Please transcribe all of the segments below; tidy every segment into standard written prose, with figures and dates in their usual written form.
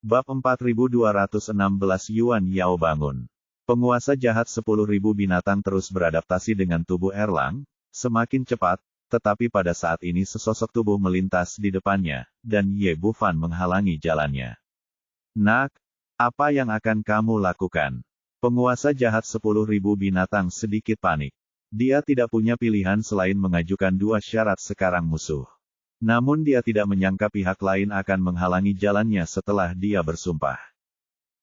Bab 4216 Yuan Yao bangun. Penguasa jahat 10.000 binatang terus beradaptasi dengan tubuh Erlang, semakin cepat, tetapi pada saat ini sesosok tubuh melintas di depannya, dan Ye Bufan menghalangi jalannya. Nak, apa yang akan kamu lakukan? Penguasa jahat 10.000 binatang sedikit panik. Dia tidak punya pilihan selain mengajukan dua syarat sekarang musuh. Namun dia tidak menyangka pihak lain akan menghalangi jalannya setelah dia bersumpah.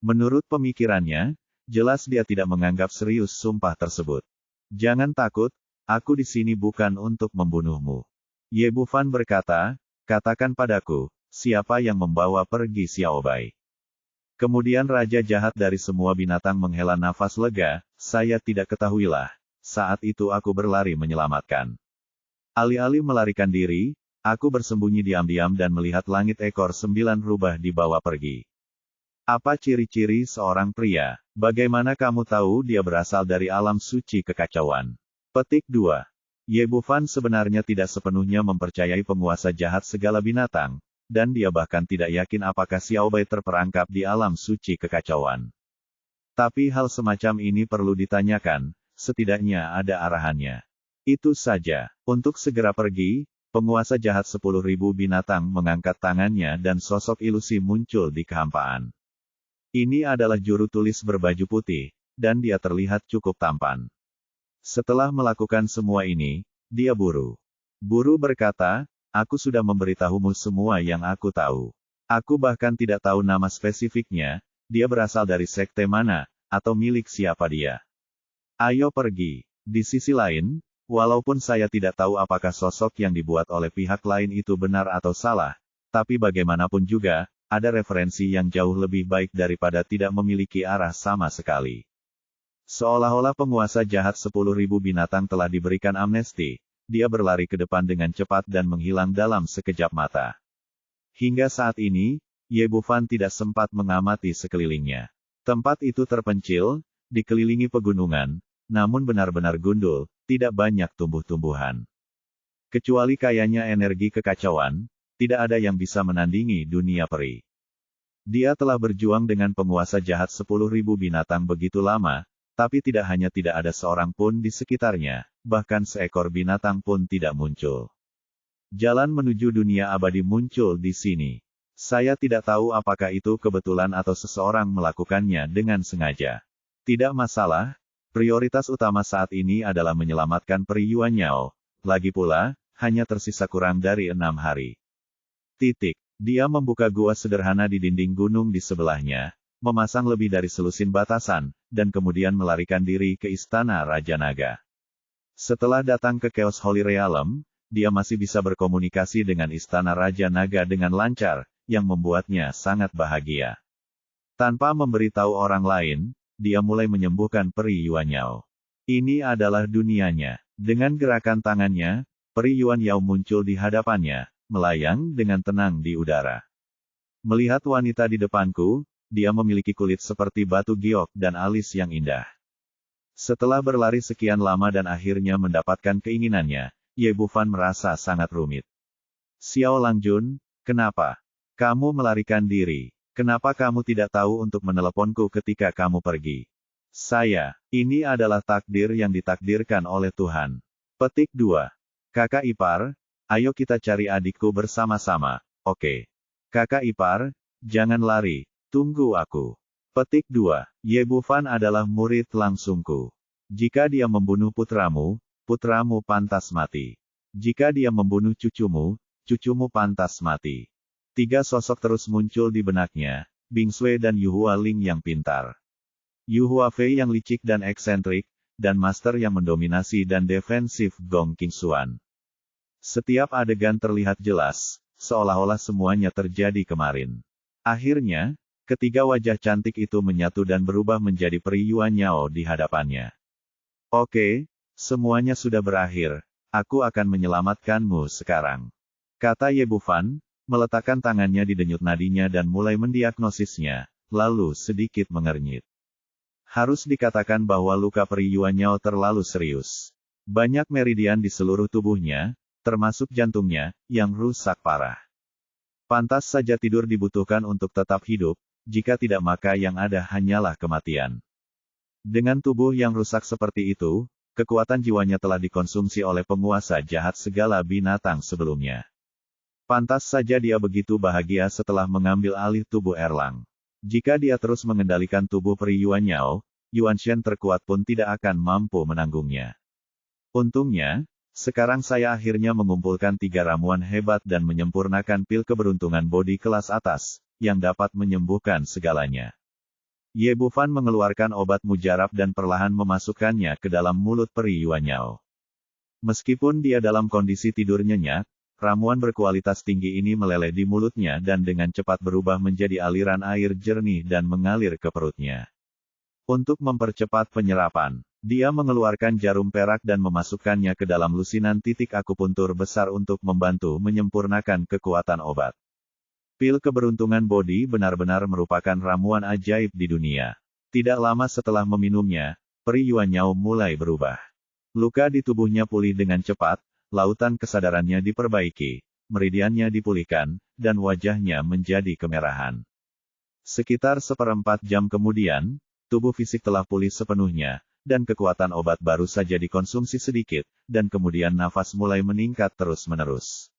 Menurut pemikirannya, jelas dia tidak menganggap serius sumpah tersebut. Jangan takut, aku di sini bukan untuk membunuhmu. Ye Bufan berkata, katakan padaku, siapa yang membawa pergi Xiaobai? Kemudian Raja Jahat dari semua binatang menghela nafas lega, saya tidak ketahuilah. Saat itu aku berlari menyelamatkan. Alih-alih melarikan diri, aku bersembunyi diam-diam dan melihat langit ekor 9 rubah dibawa pergi. Apa ciri-ciri seorang pria? Bagaimana kamu tahu dia berasal dari alam suci kekacauan? Petik 2. Ye Bufan sebenarnya tidak sepenuhnya mempercayai penguasa jahat segala binatang, dan dia bahkan tidak yakin apakah Xiaobai terperangkap di alam suci kekacauan. Tapi hal semacam ini perlu ditanyakan, setidaknya ada arahannya. Itu saja. Untuk segera pergi, penguasa jahat 10.000 binatang mengangkat tangannya dan sosok ilusi muncul di kehampaan. Ini adalah juru tulis berbaju putih, dan dia terlihat cukup tampan. Setelah melakukan semua ini, dia buru. Buru berkata, aku sudah memberitahumu semua yang aku tahu. Aku bahkan tidak tahu nama spesifiknya, dia berasal dari sekte mana, atau milik siapa dia. Ayo pergi. Di sisi lain, walaupun saya tidak tahu apakah sosok yang dibuat oleh pihak lain itu benar atau salah, tapi bagaimanapun juga, ada referensi yang jauh lebih baik daripada tidak memiliki arah sama sekali. Seolah-olah penguasa jahat 10.000 binatang telah diberikan amnesti, dia berlari ke depan dengan cepat dan menghilang dalam sekejap mata. Hingga saat ini, Ye Bufan tidak sempat mengamati sekelilingnya. Tempat itu terpencil, dikelilingi pegunungan, namun benar-benar gundul, tidak banyak tumbuh-tumbuhan. Kecuali kayanya energi kekacauan, tidak ada yang bisa menandingi dunia peri. Dia telah berjuang dengan penguasa jahat 10.000 binatang begitu lama, tapi tidak hanya tidak ada seorang pun di sekitarnya, bahkan seekor binatang pun tidak muncul. Jalan menuju dunia abadi muncul di sini. Saya tidak tahu apakah itu kebetulan atau seseorang melakukannya dengan sengaja. Tidak masalah. Prioritas utama saat ini adalah menyelamatkan Peri Yuan Yao. Lagi pula, hanya tersisa kurang dari 6 hari. Dia membuka gua sederhana di dinding gunung di sebelahnya, memasang lebih dari selusin batasan, dan kemudian melarikan diri ke Istana Raja Naga. Setelah datang ke Chaos Holy Realm, dia masih bisa berkomunikasi dengan Istana Raja Naga dengan lancar, yang membuatnya sangat bahagia. Tanpa memberitahu orang lain, dia mulai menyembuhkan Peri Yuan Yao. Ini adalah dunianya. Dengan gerakan tangannya, Peri Yuan Yao muncul di hadapannya, melayang dengan tenang di udara. Melihat wanita di depanku, dia memiliki kulit seperti batu giok dan alis yang indah. Setelah berlari sekian lama dan akhirnya mendapatkan keinginannya, Ye Bufan merasa sangat rumit. Xiao Langjun, kenapa? Kamu melarikan diri. Kenapa kamu tidak tahu untuk meneleponku ketika kamu pergi? Ini adalah takdir yang ditakdirkan oleh Tuhan. Petik 2. Kakak ipar, ayo kita cari adikku bersama-sama, oke? Kakak ipar, jangan lari, tunggu aku. Petik 2. Ye Bufan adalah murid langsungku. Jika dia membunuh putramu, putramu pantas mati. Jika dia membunuh cucumu, cucumu pantas mati. 3 sosok terus muncul di benaknya, Bing Sui dan Yu Hualing yang pintar. Yu Huafei yang licik dan eksentrik, dan Master yang mendominasi dan defensif Gong Qingxuan. Setiap adegan terlihat jelas, seolah-olah semuanya terjadi kemarin. Akhirnya, ketiga wajah cantik itu menyatu dan berubah menjadi Peri Yuan Yao di hadapannya. Oke, semuanya sudah berakhir, aku akan menyelamatkanmu sekarang. Kata Ye Bufan, meletakkan tangannya di denyut nadinya dan mulai mendiagnosisnya, lalu sedikit mengernyit. Harus dikatakan bahwa luka Peri Yuan Yao terlalu serius. Banyak meridian di seluruh tubuhnya, termasuk jantungnya, yang rusak parah. Pantas saja tidur dibutuhkan untuk tetap hidup, jika tidak maka yang ada hanyalah kematian. Dengan tubuh yang rusak seperti itu, kekuatan jiwanya telah dikonsumsi oleh penguasa jahat segala binatang sebelumnya. Pantas saja dia begitu bahagia setelah mengambil alih tubuh Erlang. Jika dia terus mengendalikan tubuh peri Yuan Yao, Yuan Shen terkuat pun tidak akan mampu menanggungnya. Untungnya, sekarang saya akhirnya mengumpulkan 3 ramuan hebat dan menyempurnakan pil keberuntungan bodi kelas atas, yang dapat menyembuhkan segalanya. Ye Bufan mengeluarkan obat mujarab dan perlahan memasukkannya ke dalam mulut peri Yuan Yao. Meskipun dia dalam kondisi tidur nyenyak, ramuan berkualitas tinggi ini meleleh di mulutnya dan dengan cepat berubah menjadi aliran air jernih dan mengalir ke perutnya. Untuk mempercepat penyerapan, dia mengeluarkan jarum perak dan memasukkannya ke dalam lusinan titik akupuntur besar untuk membantu menyempurnakan kekuatan obat. Pil keberuntungan bodi benar-benar merupakan ramuan ajaib di dunia. Tidak lama setelah meminumnya, peri Yuan Yao mulai berubah. Luka di tubuhnya pulih dengan cepat, lautan kesadarannya diperbaiki, meridiannya dipulihkan, dan wajahnya menjadi kemerahan. Sekitar 1/4 jam kemudian, tubuh fisik telah pulih sepenuhnya, dan kekuatan obat baru saja dikonsumsi sedikit, dan kemudian nafas mulai meningkat terus-menerus.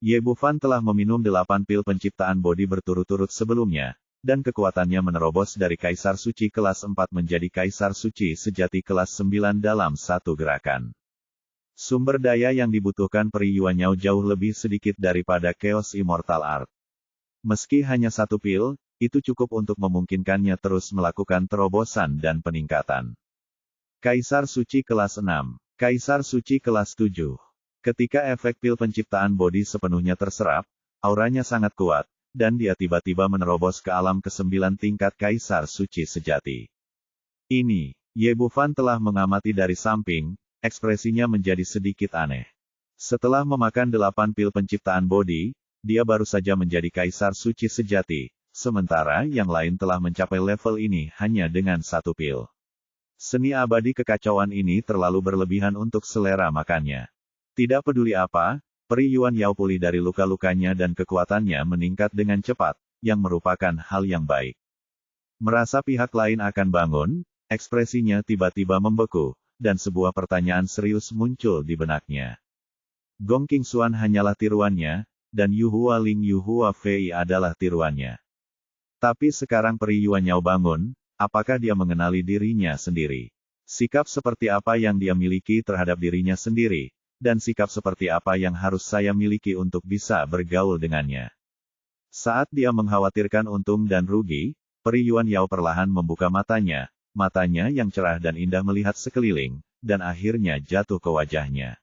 Ye Bufan telah meminum 8 pil penciptaan bodi berturut-turut sebelumnya, dan kekuatannya menerobos dari Kaisar Suci kelas 4 menjadi Kaisar Suci sejati kelas 9 dalam satu gerakan. Sumber daya yang dibutuhkan peri Yuan Yao jauh lebih sedikit daripada Chaos Immortal Art. Meski hanya 1 pil, itu cukup untuk memungkinkannya terus melakukan terobosan dan peningkatan. Kaisar Suci kelas 6, Kaisar Suci kelas 7. Ketika efek pil penciptaan bodi sepenuhnya terserap, auranya sangat kuat, dan dia tiba-tiba menerobos ke alam ke-9 tingkat Kaisar Suci sejati. Ini, Ye Bufan telah mengamati dari samping. Ekspresinya menjadi sedikit aneh. Setelah memakan 8 pil penciptaan bodi, dia baru saja menjadi Kaisar Suci sejati, sementara yang lain telah mencapai level ini hanya dengan 1 pil. Seni abadi kekacauan ini terlalu berlebihan untuk selera makannya. Tidak peduli apa, peri Yuan Yao pulih dari luka-lukanya dan kekuatannya meningkat dengan cepat, yang merupakan hal yang baik. Merasa pihak lain akan bangun, ekspresinya tiba-tiba membeku, dan sebuah pertanyaan serius muncul di benaknya. Gong Qingxuan hanyalah tiruannya, dan Yu Hua Ling Yu Hua Fei adalah tiruannya. Tapi sekarang peri Yuan Yao bangun, apakah dia mengenali dirinya sendiri? Sikap seperti apa yang dia miliki terhadap dirinya sendiri, dan sikap seperti apa yang harus saya miliki untuk bisa bergaul dengannya? Saat dia mengkhawatirkan untung dan rugi, peri Yuan Yao perlahan membuka matanya yang cerah dan indah melihat sekeliling, dan akhirnya jatuh ke wajahnya.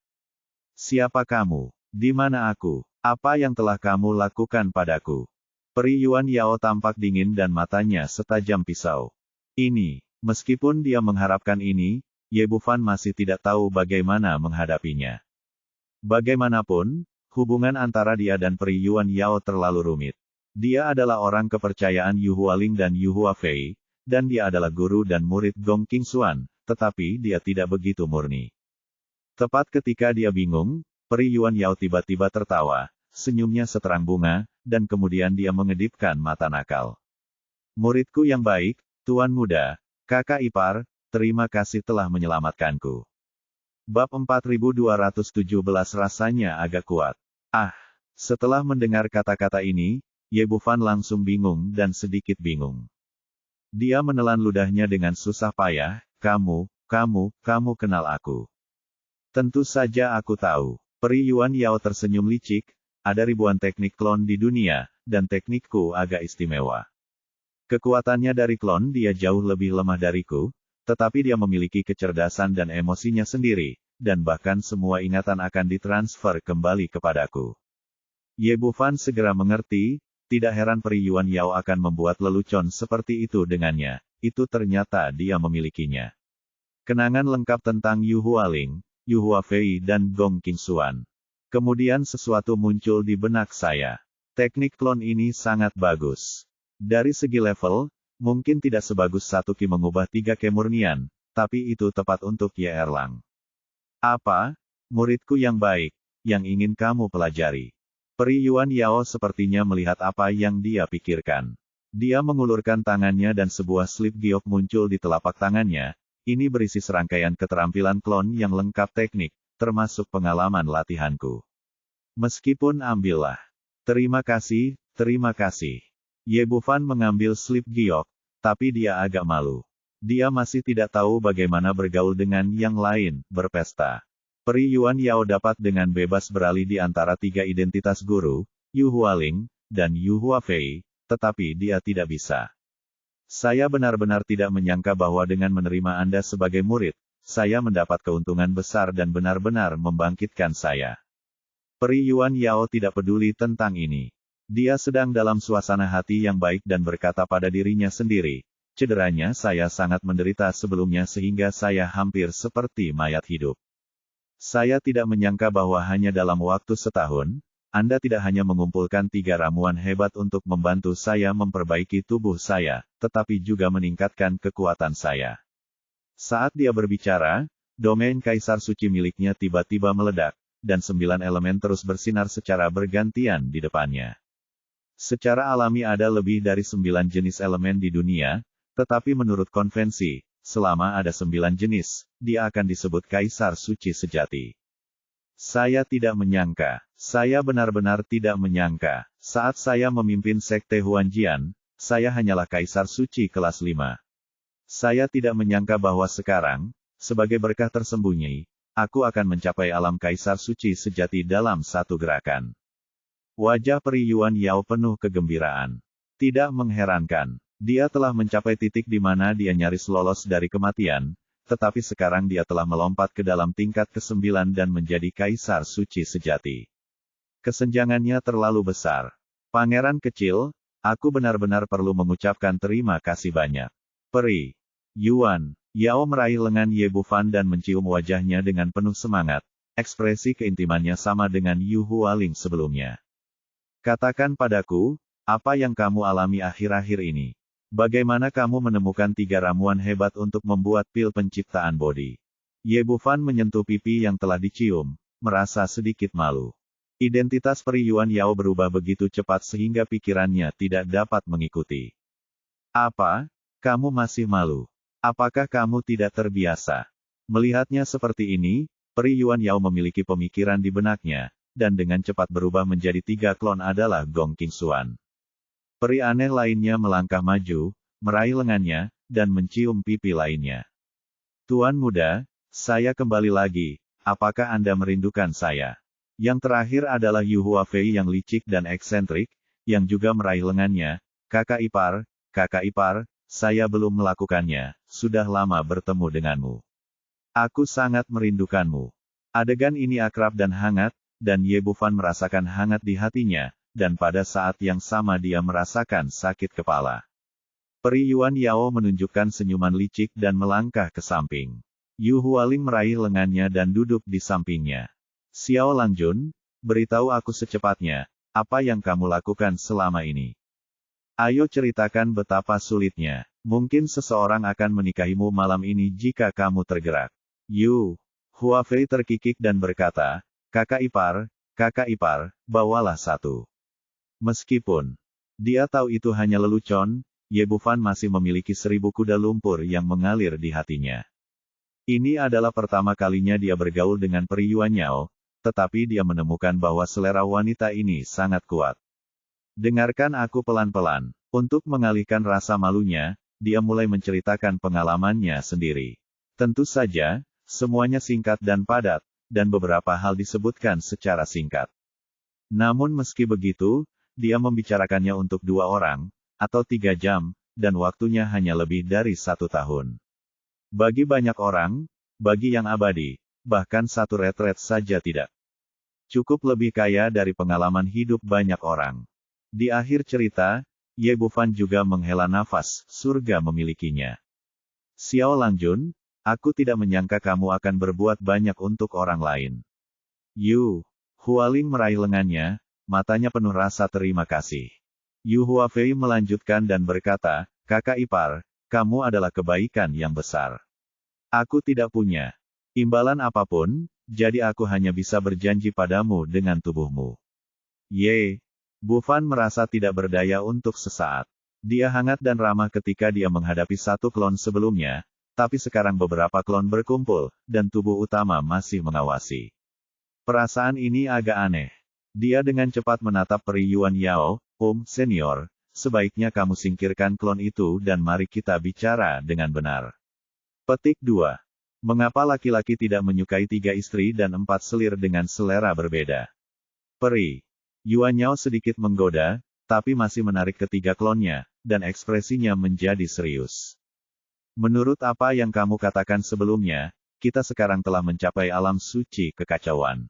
Siapa kamu? Di mana aku? Apa yang telah kamu lakukan padaku? Peri Yuan Yao tampak dingin dan matanya setajam pisau. Ini, meskipun dia mengharapkan ini, Ye Bufan masih tidak tahu bagaimana menghadapinya. Bagaimanapun, hubungan antara dia dan peri Yuan Yao terlalu rumit. Dia adalah orang kepercayaan Yu Hualing dan Yu Hua Fei, dan dia adalah guru dan murid Gong Qingxuan, tetapi dia tidak begitu murni. Tepat ketika dia bingung, peri Yuan Yao tiba-tiba tertawa, senyumnya seterang bunga, dan kemudian dia mengedipkan mata nakal. Muridku yang baik, Tuan Muda, kakak ipar, terima kasih telah menyelamatkanku. Bab 4217 rasanya agak kuat. Setelah mendengar kata-kata ini, Ye Bufan langsung bingung dan sedikit bingung. Dia menelan ludahnya dengan susah payah, kamu kenal aku. Tentu saja aku tahu. Peri Yuan Yao tersenyum licik, ada ribuan teknik klon di dunia, dan teknikku agak istimewa. Kekuatannya dari klon dia jauh lebih lemah dariku, tetapi dia memiliki kecerdasan dan emosinya sendiri, dan bahkan semua ingatan akan ditransfer kembali kepadaku. Ye Bufan segera mengerti. Tidak heran peri Yuan Yao akan membuat lelucon seperti itu dengannya, itu ternyata dia memilikinya. Kenangan lengkap tentang Yu Hualing, Yu Hua Fei dan Gong Qingxuan. Kemudian sesuatu muncul di benak saya. Teknik klon ini sangat bagus. Dari segi level, mungkin tidak sebagus satu ki mengubah 3 kemurnian, tapi itu tepat untuk Ye Erlang. Apa, muridku yang baik, yang ingin kamu pelajari? Peri Yuan Yao sepertinya melihat apa yang dia pikirkan. Dia mengulurkan tangannya dan sebuah slip giok muncul di telapak tangannya. Ini berisi serangkaian keterampilan klon yang lengkap teknik, termasuk pengalaman latihanku. Meskipun ambillah. Terima kasih, terima kasih. Ye Bufan mengambil slip giok, tapi dia agak malu. Dia masih tidak tahu bagaimana bergaul dengan yang lain, berpesta. Peri Yuan Yao dapat dengan bebas beralih di antara tiga identitas guru, Yu Hualing, dan Yu Huafei, tetapi dia tidak bisa. Saya benar-benar tidak menyangka bahwa dengan menerima Anda sebagai murid, saya mendapat keuntungan besar dan benar-benar membangkitkan saya. Peri Yuan Yao tidak peduli tentang ini. Dia sedang dalam suasana hati yang baik dan berkata pada dirinya sendiri, cederanya saya sangat menderita sebelumnya sehingga saya hampir seperti mayat hidup. Saya tidak menyangka bahwa hanya dalam waktu setahun, Anda tidak hanya mengumpulkan 3 ramuan hebat untuk membantu saya memperbaiki tubuh saya, tetapi juga meningkatkan kekuatan saya. Saat dia berbicara, domain Kaisar Suci miliknya tiba-tiba meledak, dan 9 elemen terus bersinar secara bergantian di depannya. Secara alami ada lebih dari 9 jenis elemen di dunia, tetapi menurut konvensi, selama ada 9 jenis, dia akan disebut Kaisar Suci sejati. Saya tidak menyangka, saya benar-benar tidak menyangka, saat saya memimpin Sekte Huanjian, saya hanyalah Kaisar Suci kelas 5. Saya tidak menyangka bahwa sekarang, sebagai berkah tersembunyi, aku akan mencapai alam Kaisar Suci sejati dalam satu gerakan. Wajah Peri Yuan Yao penuh kegembiraan. Tidak mengherankan, dia telah mencapai titik di mana dia nyaris lolos dari kematian, tetapi sekarang dia telah melompat ke dalam tingkat ke-9 dan menjadi Kaisar Suci sejati. Kesenjangannya terlalu besar. Pangeran kecil, aku benar-benar perlu mengucapkan terima kasih banyak. Peri Yuan Yao meraih lengan Ye Bufan dan mencium wajahnya dengan penuh semangat. Ekspresi keintimannya sama dengan Yu Hualing sebelumnya. Katakan padaku, apa yang kamu alami akhir-akhir ini? Bagaimana kamu menemukan 3 ramuan hebat untuk membuat pil penciptaan bodi? Ye Bufan menyentuh pipi yang telah dicium, merasa sedikit malu. Identitas Peri Yuan Yao berubah begitu cepat sehingga pikirannya tidak dapat mengikuti. Apa? Kamu masih malu? Apakah kamu tidak terbiasa? Melihatnya seperti ini, Peri Yuan Yao memiliki pemikiran di benaknya, dan dengan cepat berubah menjadi 3 klon adalah Gong Qingxuan. Peri aneh lainnya melangkah maju, meraih lengannya, dan mencium pipi lainnya. Tuan muda, saya kembali lagi, apakah Anda merindukan saya? Yang terakhir adalah Yu Huafei yang licik dan eksentrik, yang juga meraih lengannya. Kakak ipar, saya belum melakukannya, sudah lama bertemu denganmu. Aku sangat merindukanmu. Adegan ini akrab dan hangat, dan Ye Bufan merasakan hangat di hatinya, dan pada saat yang sama dia merasakan sakit kepala. Peri Yuan Yao menunjukkan senyuman licik dan melangkah ke samping. Yu Hualing meraih lengannya dan duduk di sampingnya. Xiao Langjun, beritahu aku secepatnya, apa yang kamu lakukan selama ini? Ayo ceritakan betapa sulitnya. Mungkin seseorang akan menikahimu malam ini jika kamu tergerak. Yu Huafei terkikik dan berkata, kakak ipar, bawalah satu. Meskipun dia tahu itu hanya lelucon, Ye Bufan masih memiliki 1000 kuda lumpur yang mengalir di hatinya. Ini adalah pertama kalinya dia bergaul dengan Peri Yuan Yao, tetapi dia menemukan bahwa selera wanita ini sangat kuat. Dengarkan aku pelan-pelan. Untuk mengalihkan rasa malunya, dia mulai menceritakan pengalamannya sendiri. Tentu saja, semuanya singkat dan padat, dan beberapa hal disebutkan secara singkat. Namun meski begitu, dia membicarakannya untuk 2 orang, atau 3 jam, dan waktunya hanya lebih dari 1 tahun. Bagi banyak orang, bagi yang abadi, bahkan 1 retret saja tidak cukup lebih kaya dari pengalaman hidup banyak orang. Di akhir cerita, Ye Bufan juga menghela nafas, surga memilikinya. Xiao Langjun, aku tidak menyangka kamu akan berbuat banyak untuk orang lain. Yu Hualing meraih lengannya, matanya penuh rasa terima kasih. Yu Huafei melanjutkan dan berkata, kakak ipar, kamu adalah kebaikan yang besar. Aku tidak punya imbalan apapun, jadi aku hanya bisa berjanji padamu dengan tubuhmu. Ye Bufan merasa tidak berdaya untuk sesaat. Dia hangat dan ramah ketika dia menghadapi satu klon sebelumnya, tapi sekarang beberapa klon berkumpul, dan tubuh utama masih mengawasi. Perasaan ini agak aneh. Dia dengan cepat menatap peri Yuan Yao, senior, sebaiknya kamu singkirkan klon itu dan mari kita bicara dengan benar. Petik 2. Mengapa laki-laki tidak menyukai 3 istri dan 4 selir dengan selera berbeda? Peri Yuan Yao sedikit menggoda, tapi masih menarik ketiga klonnya, dan ekspresinya menjadi serius. Menurut apa yang kamu katakan sebelumnya, kita sekarang telah mencapai alam suci kekacauan.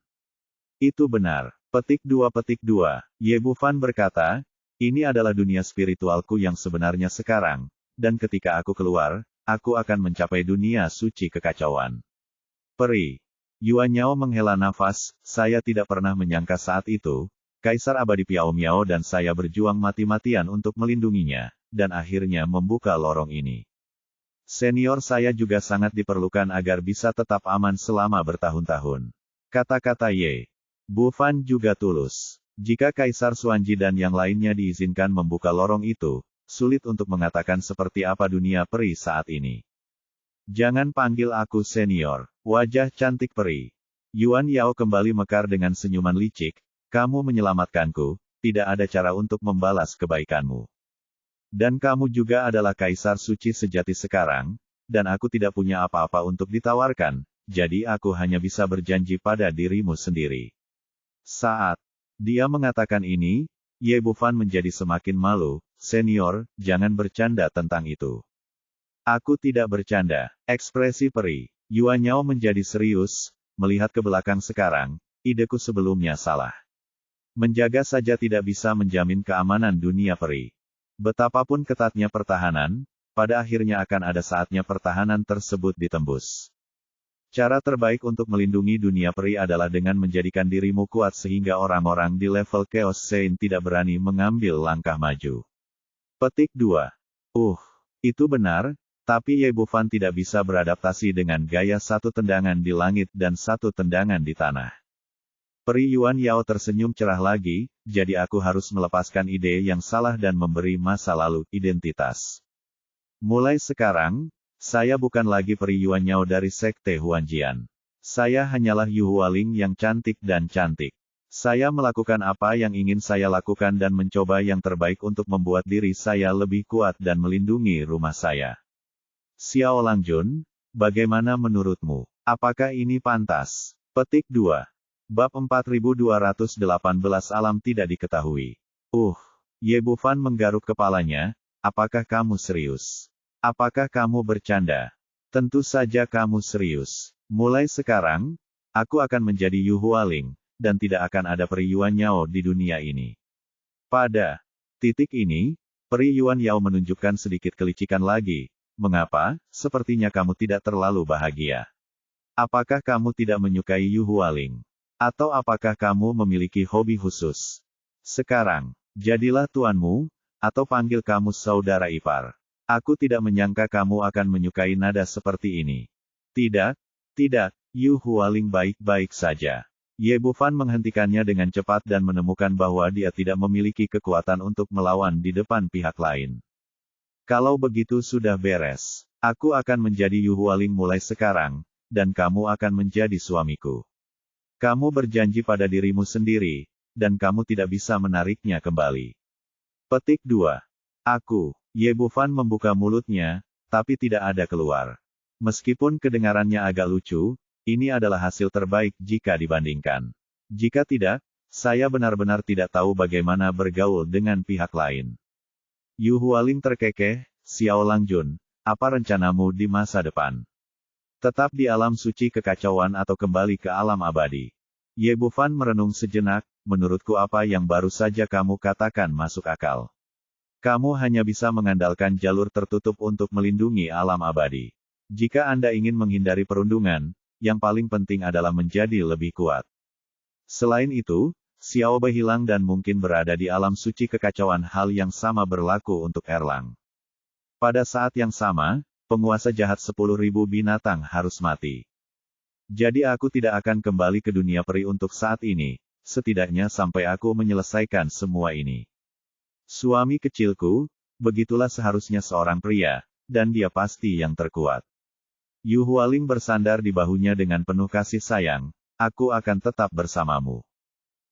Itu benar. Petik 2. Ye Bufan berkata, ini adalah dunia spiritualku yang sebenarnya sekarang, dan ketika aku keluar, aku akan mencapai dunia suci kekacauan. Peri Yuan Yao menghela nafas, saya tidak pernah menyangka saat itu, Kaisar Abadi Piao Miao dan saya berjuang mati-matian untuk melindunginya, dan akhirnya membuka lorong ini. Senior saya juga sangat diperlukan agar bisa tetap aman selama bertahun-tahun. Kata-kata Ye Bufan juga tulus. Jika Kaisar Xuanji dan yang lainnya diizinkan membuka lorong itu, sulit untuk mengatakan seperti apa dunia peri saat ini. Jangan panggil aku senior. Wajah cantik peri Yuan Yao kembali mekar dengan senyuman licik. Kamu menyelamatkanku, tidak ada cara untuk membalas kebaikanmu. Dan kamu juga adalah Kaisar Suci sejati sekarang, dan aku tidak punya apa-apa untuk ditawarkan, jadi aku hanya bisa berjanji pada dirimu sendiri. Saat dia mengatakan ini, Ye Bufan menjadi semakin malu, senior, jangan bercanda tentang itu. Aku tidak bercanda. Ekspresi peri Yuan Yao menjadi serius, melihat ke belakang sekarang, ideku sebelumnya salah. Menjaga saja tidak bisa menjamin keamanan dunia peri. Betapapun ketatnya pertahanan, pada akhirnya akan ada saatnya pertahanan tersebut ditembus. Cara terbaik untuk melindungi dunia peri adalah dengan menjadikan dirimu kuat sehingga orang-orang di level Chaos Saint tidak berani mengambil langkah maju. Petik 2. Itu benar, tapi Ye Bufan tidak bisa beradaptasi dengan gaya satu tendangan di langit dan satu tendangan di tanah. Peri Yuan Yao tersenyum cerah lagi, jadi aku harus melepaskan ide yang salah dan memberi masa lalu identitas. Mulai sekarang, saya bukan lagi peri Yuan Yao dari Sekte Huanjian. Saya hanyalah Yu Hualing yang cantik dan cantik. Saya melakukan apa yang ingin saya lakukan dan mencoba yang terbaik untuk membuat diri saya lebih kuat dan melindungi rumah saya. Xiao Langjun, bagaimana menurutmu? Apakah ini pantas? Petik 2. Bab 4218 Alam tidak diketahui. Ye Bufan menggaruk kepalanya, apakah kamu serius? Apakah kamu bercanda? Tentu saja kamu serius. Mulai sekarang, aku akan menjadi Yu Hualing, dan tidak akan ada peri Yuan Yao di dunia ini. Pada titik ini, peri Yuan Yao menunjukkan sedikit kelicikan lagi. Mengapa? Sepertinya kamu tidak terlalu bahagia. Apakah kamu tidak menyukai Yu Hualing? Atau apakah kamu memiliki hobi khusus? Sekarang, jadilah tuanmu, atau panggil kamu saudara ipar. Aku tidak menyangka kamu akan menyukai nada seperti ini. Tidak, Yu Hualing baik-baik saja. Ye Bufan menghentikannya dengan cepat dan menemukan bahwa dia tidak memiliki kekuatan untuk melawan di depan pihak lain. Kalau begitu sudah beres. Aku akan menjadi Yu Hualing mulai sekarang, dan kamu akan menjadi suamiku. Kamu berjanji pada dirimu sendiri, dan kamu tidak bisa menariknya kembali. Petik 2. Aku, Ye Bufan membuka mulutnya, tapi tidak ada keluar. Meskipun kedengarannya agak lucu, ini adalah hasil terbaik jika dibandingkan. Jika tidak, saya benar-benar tidak tahu bagaimana bergaul dengan pihak lain. Yu Hualing terkekeh, Xiao Langjun, apa rencanamu di masa depan? Tetap di alam suci kekacauan atau kembali ke alam abadi? Ye Bufan merenung sejenak, menurutku apa yang baru saja kamu katakan masuk akal. Kamu hanya bisa mengandalkan jalur tertutup untuk melindungi alam abadi. Jika Anda ingin menghindari perundungan, yang paling penting adalah menjadi lebih kuat. Selain itu, Xiao Bei hilang dan mungkin berada di alam suci kekacauan. Hal yang sama berlaku untuk Erlang. Pada saat yang sama, penguasa jahat 10.000 binatang harus mati. Jadi aku tidak akan kembali ke dunia peri untuk saat ini, setidaknya sampai aku menyelesaikan semua ini. Suami kecilku, begitulah seharusnya seorang pria, dan dia pasti yang terkuat. Yu Hualing bersandar di bahunya dengan penuh kasih sayang, aku akan tetap bersamamu.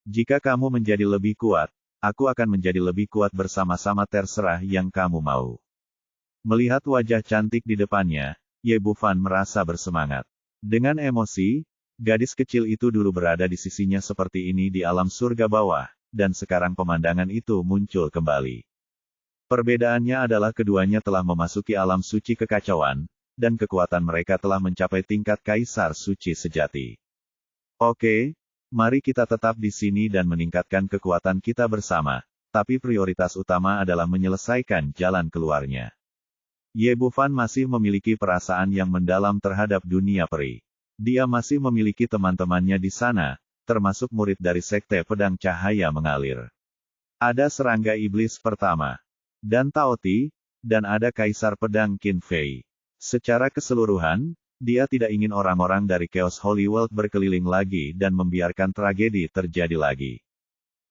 Jika kamu menjadi lebih kuat, aku akan menjadi lebih kuat bersama-sama terserah yang kamu mau. Melihat wajah cantik di depannya, Ye Bufan merasa bersemangat. Dengan emosi, gadis kecil itu dulu berada di sisinya seperti ini di alam surga bawah, dan sekarang pemandangan itu muncul kembali. Perbedaannya adalah keduanya telah memasuki alam suci kekacauan, dan kekuatan mereka telah mencapai tingkat kaisar suci sejati. Oke, mari kita tetap di sini dan meningkatkan kekuatan kita bersama, tapi prioritas utama adalah menyelesaikan jalan keluarnya. Ye Bufan masih memiliki perasaan yang mendalam terhadap dunia peri. Dia masih memiliki teman-temannya di sana, termasuk murid dari Sekte Pedang Cahaya Mengalir. Ada serangga iblis pertama, dan Taoti, dan ada Kaisar Pedang Qin Fei. Secara keseluruhan, dia tidak ingin orang-orang dari Chaos Holy World berkeliling lagi dan membiarkan tragedi terjadi lagi.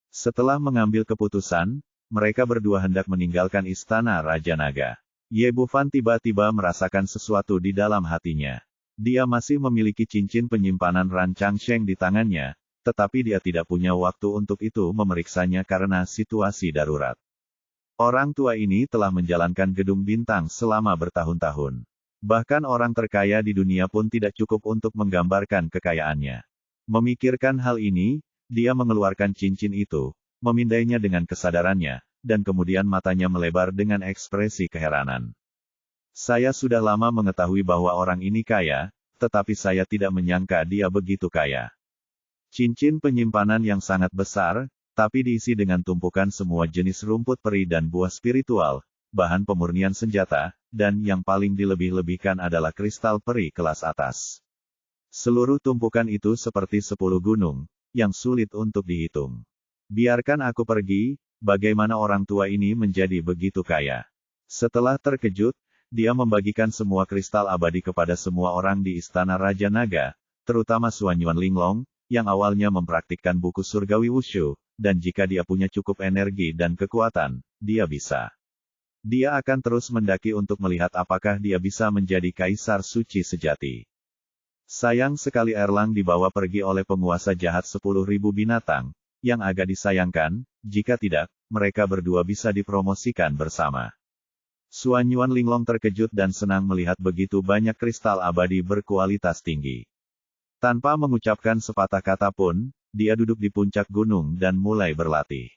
Setelah mengambil keputusan, mereka berdua hendak meninggalkan istana Raja Naga. Ye Bufan tiba-tiba merasakan sesuatu di dalam hatinya. Dia masih memiliki cincin penyimpanan rancang Sheng di tangannya, tetapi dia tidak punya waktu untuk itu memeriksanya karena situasi darurat. Orang tua ini telah menjalankan gedung bintang selama bertahun-tahun. Bahkan orang terkaya di dunia pun tidak cukup untuk menggambarkan kekayaannya. Memikirkan hal ini, dia mengeluarkan cincin itu, memindainya dengan kesadarannya, dan kemudian matanya melebar dengan ekspresi keheranan. Saya sudah lama mengetahui bahwa orang ini kaya, tetapi saya tidak menyangka dia begitu kaya. Cincin penyimpanan yang sangat besar, tapi diisi dengan tumpukan semua jenis rumput peri dan buah spiritual, bahan pemurnian senjata, dan yang paling dilebih-lebihkan adalah kristal peri kelas atas. Seluruh tumpukan itu seperti 10 gunung, yang sulit untuk dihitung. Biarkan aku pergi, bagaimana orang tua ini menjadi begitu kaya. Setelah terkejut, dia membagikan semua kristal abadi kepada semua orang di Istana Raja Naga, terutama Suan Yuan Linglong, yang awalnya mempraktikkan buku surgawi wushu, dan jika dia punya cukup energi dan kekuatan, dia bisa. Dia akan terus mendaki untuk melihat apakah dia bisa menjadi kaisar suci sejati. Sayang sekali Erlang dibawa pergi oleh penguasa jahat 10.000 binatang, yang agak disayangkan, jika tidak, mereka berdua bisa dipromosikan bersama. Suan Yuan Linglong terkejut dan senang melihat begitu banyak kristal abadi berkualitas tinggi. Tanpa mengucapkan sepatah kata pun, dia duduk di puncak gunung dan mulai berlatih.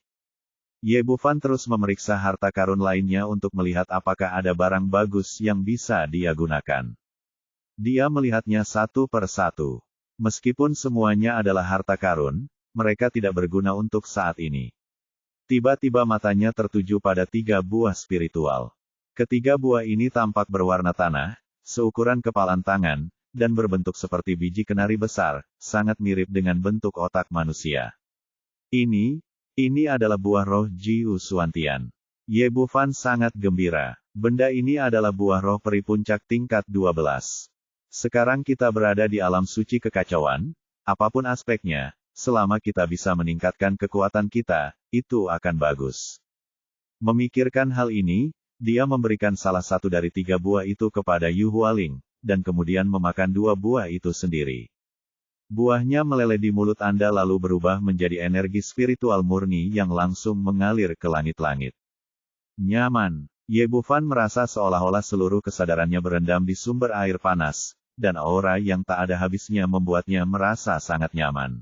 Ye Bufan terus memeriksa harta karun lainnya untuk melihat apakah ada barang bagus yang bisa dia gunakan. Dia melihatnya satu per satu. Meskipun semuanya adalah harta karun, mereka tidak berguna untuk saat ini. Tiba-tiba matanya tertuju pada 3 buah spiritual. Ketiga buah ini tampak berwarna tanah, seukuran kepalan tangan, dan berbentuk seperti biji kenari besar, sangat mirip dengan bentuk otak manusia. Ini adalah buah roh Jiu Suantian. Ye Bufan sangat gembira. Benda ini adalah buah roh peri puncak tingkat 12. Sekarang kita berada di alam suci kekacauan, apapun aspeknya, selama kita bisa meningkatkan kekuatan kita, itu akan bagus. Memikirkan hal ini, dia memberikan salah satu dari 3 buah itu kepada Yu Hualing, dan kemudian memakan 2 buah itu sendiri. Buahnya meleleh di mulut Anda lalu berubah menjadi energi spiritual murni yang langsung mengalir ke langit-langit. Nyaman. Ye Bufan merasa seolah-olah seluruh kesadarannya berendam di sumber air panas, dan aura yang tak ada habisnya membuatnya merasa sangat nyaman.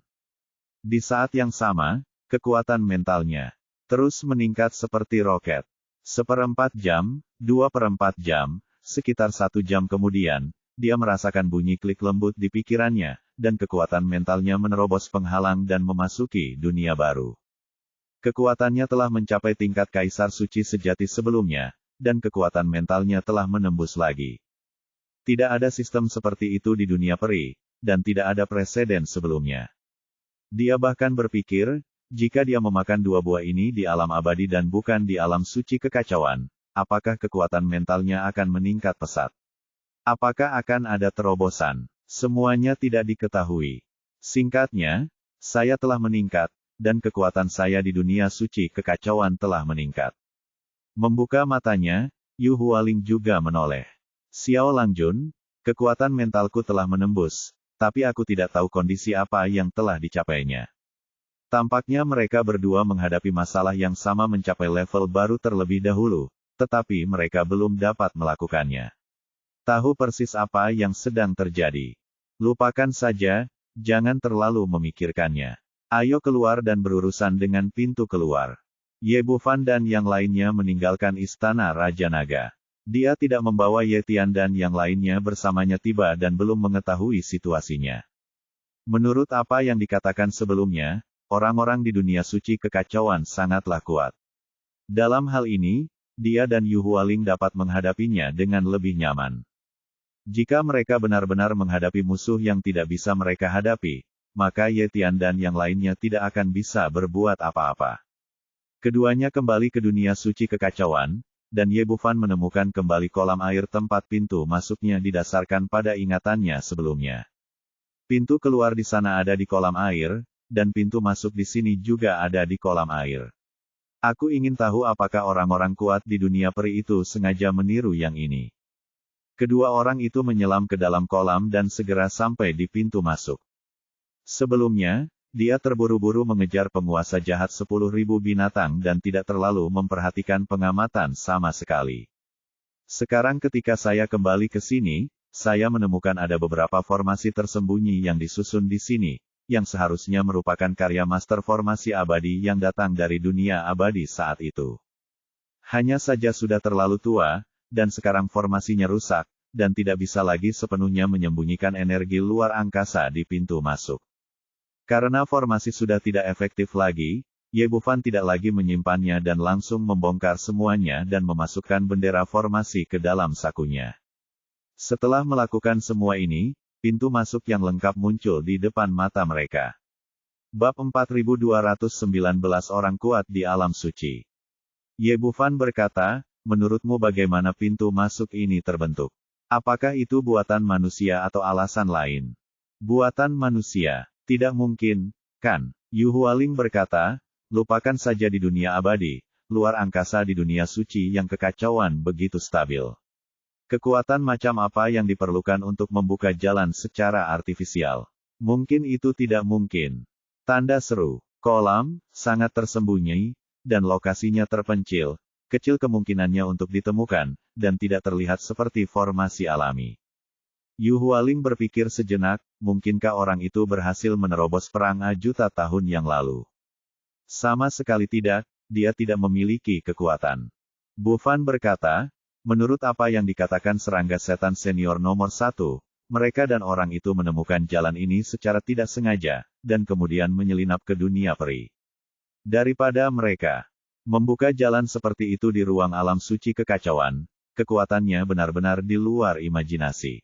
Di saat yang sama, kekuatan mentalnya terus meningkat seperti roket. 1/4 jam, 2/4 jam, sekitar 1 jam kemudian, dia merasakan bunyi klik lembut di pikirannya, dan kekuatan mentalnya menerobos penghalang dan memasuki dunia baru. Kekuatannya telah mencapai tingkat kaisar suci sejati sebelumnya, dan kekuatan mentalnya telah menembus lagi. Tidak ada sistem seperti itu di dunia peri, dan tidak ada preseden sebelumnya. Dia bahkan berpikir, jika dia memakan 2 buah ini di alam abadi dan bukan di alam suci kekacauan, apakah kekuatan mentalnya akan meningkat pesat? Apakah akan ada terobosan? Semuanya tidak diketahui. Singkatnya, saya telah meningkat, dan kekuatan saya di dunia suci kekacauan telah meningkat. Membuka matanya, Yu Hualing juga menoleh. Xiao Langjun, kekuatan mentalku telah menembus, tapi aku tidak tahu kondisi apa yang telah dicapainya. Tampaknya mereka berdua menghadapi masalah yang sama mencapai level baru terlebih dahulu, tetapi mereka belum dapat melakukannya. Tahu persis apa yang sedang terjadi. Lupakan saja, jangan terlalu memikirkannya. Ayo keluar dan berurusan dengan pintu keluar. Ye Bufan dan yang lainnya meninggalkan istana Raja Naga. Dia tidak membawa Ye Tian dan yang lainnya bersamanya tiba dan belum mengetahui situasinya. Menurut apa yang dikatakan sebelumnya, orang-orang di dunia suci kekacauan sangatlah kuat. Dalam hal ini, dia dan Yu Hualing dapat menghadapinya dengan lebih nyaman. Jika mereka benar-benar menghadapi musuh yang tidak bisa mereka hadapi, maka Ye Tian dan yang lainnya tidak akan bisa berbuat apa-apa. Keduanya kembali ke dunia suci kekacauan, dan Ye Bufan menemukan kembali kolam air tempat pintu masuknya didasarkan pada ingatannya sebelumnya. Pintu keluar di sana ada di kolam air, dan pintu masuk di sini juga ada di kolam air. Aku ingin tahu apakah orang-orang kuat di dunia peri itu sengaja meniru yang ini. Kedua orang itu menyelam ke dalam kolam dan segera sampai di pintu masuk. Sebelumnya, dia terburu-buru mengejar penguasa jahat 10.000 binatang dan tidak terlalu memperhatikan pengamatan sama sekali. Sekarang ketika saya kembali ke sini, saya menemukan ada beberapa formasi tersembunyi yang disusun di sini, yang seharusnya merupakan karya master formasi abadi yang datang dari dunia abadi saat itu. Hanya saja sudah terlalu tua, dan sekarang formasinya rusak, dan tidak bisa lagi sepenuhnya menyembunyikan energi luar angkasa di pintu masuk. Karena formasi sudah tidak efektif lagi, Ye Bufan tidak lagi menyimpannya dan langsung membongkar semuanya dan memasukkan bendera formasi ke dalam sakunya. Setelah melakukan semua ini, pintu masuk yang lengkap muncul di depan mata mereka. Bab 4219 Orang Kuat di Alam Suci. Ye Bufan berkata, menurutmu bagaimana pintu masuk ini terbentuk? Apakah itu buatan manusia atau alasan lain? Buatan manusia. Tidak mungkin, kan? Yu Hualing berkata, lupakan saja di dunia abadi, luar angkasa di dunia suci yang kekacauan begitu stabil. Kekuatan macam apa yang diperlukan untuk membuka jalan secara artifisial? Mungkin itu tidak mungkin. Tanda seru. Kolam, sangat tersembunyi, dan lokasinya terpencil, kecil kemungkinannya untuk ditemukan, dan tidak terlihat seperti formasi alami. Yu Hualing berpikir sejenak, mungkinkah orang itu berhasil menerobos perang juta tahun yang lalu? Sama sekali tidak, dia tidak memiliki kekuatan. Bufan berkata, menurut apa yang dikatakan serangga setan senior nomor 1, mereka dan orang itu menemukan jalan ini secara tidak sengaja, dan kemudian menyelinap ke dunia peri. Daripada mereka membuka jalan seperti itu di ruang alam suci kekacauan, kekuatannya benar-benar di luar imajinasi.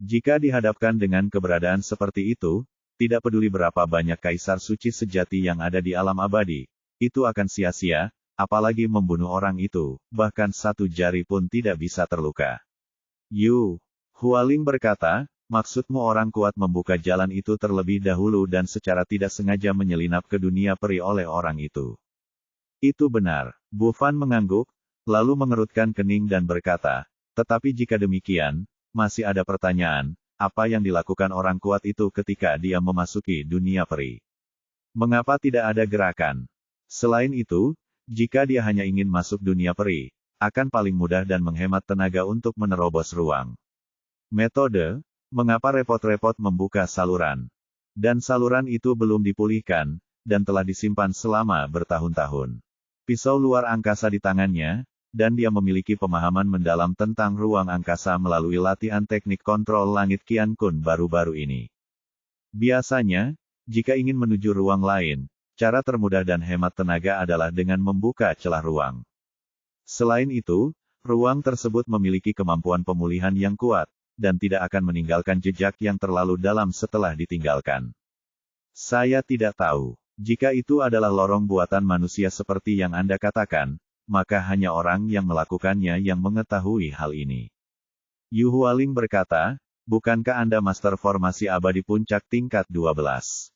Jika dihadapkan dengan keberadaan seperti itu, tidak peduli berapa banyak kaisar suci sejati yang ada di alam abadi, itu akan sia-sia, apalagi membunuh orang itu, bahkan satu jari pun tidak bisa terluka. Yu Hualing berkata, maksudmu orang kuat membuka jalan itu terlebih dahulu dan secara tidak sengaja menyelinap ke dunia peri oleh orang itu. Itu benar. Bufan mengangguk, lalu mengerutkan kening dan berkata, tetapi jika demikian, masih ada pertanyaan, apa yang dilakukan orang kuat itu ketika dia memasuki dunia peri? Mengapa tidak ada gerakan? Selain itu, jika dia hanya ingin masuk dunia peri, akan paling mudah dan menghemat tenaga untuk menerobos ruang. Metode, mengapa repot-repot membuka saluran? Dan saluran itu belum dipulihkan, dan telah disimpan selama bertahun-tahun. Pisau luar angkasa di tangannya, dan dia memiliki pemahaman mendalam tentang ruang angkasa melalui latihan teknik kontrol langit Qian Kun baru-baru ini. Biasanya, jika ingin menuju ruang lain, cara termudah dan hemat tenaga adalah dengan membuka celah ruang. Selain itu, ruang tersebut memiliki kemampuan pemulihan yang kuat, dan tidak akan meninggalkan jejak yang terlalu dalam setelah ditinggalkan. Saya tidak tahu. Jika itu adalah lorong buatan manusia seperti yang Anda katakan, maka hanya orang yang melakukannya yang mengetahui hal ini. Yu Hualing berkata, bukankah Anda master formasi abadi puncak tingkat 12?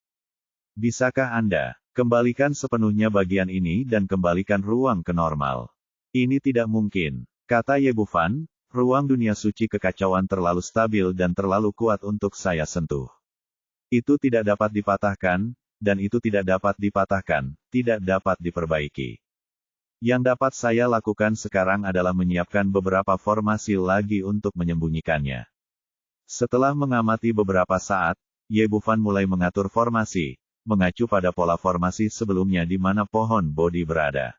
Bisakah Anda kembalikan sepenuhnya bagian ini dan kembalikan ruang ke normal? Ini tidak mungkin, kata Ye Bufan, ruang dunia suci kekacauan terlalu stabil dan terlalu kuat untuk saya sentuh. Itu tidak dapat dipatahkan, dan itu tidak dapat dipatahkan, tidak dapat diperbaiki. Yang dapat saya lakukan sekarang adalah menyiapkan beberapa formasi lagi untuk menyembunyikannya. Setelah mengamati beberapa saat, Ye Bufan mulai mengatur formasi, mengacu pada pola formasi sebelumnya di mana pohon Bodhi berada.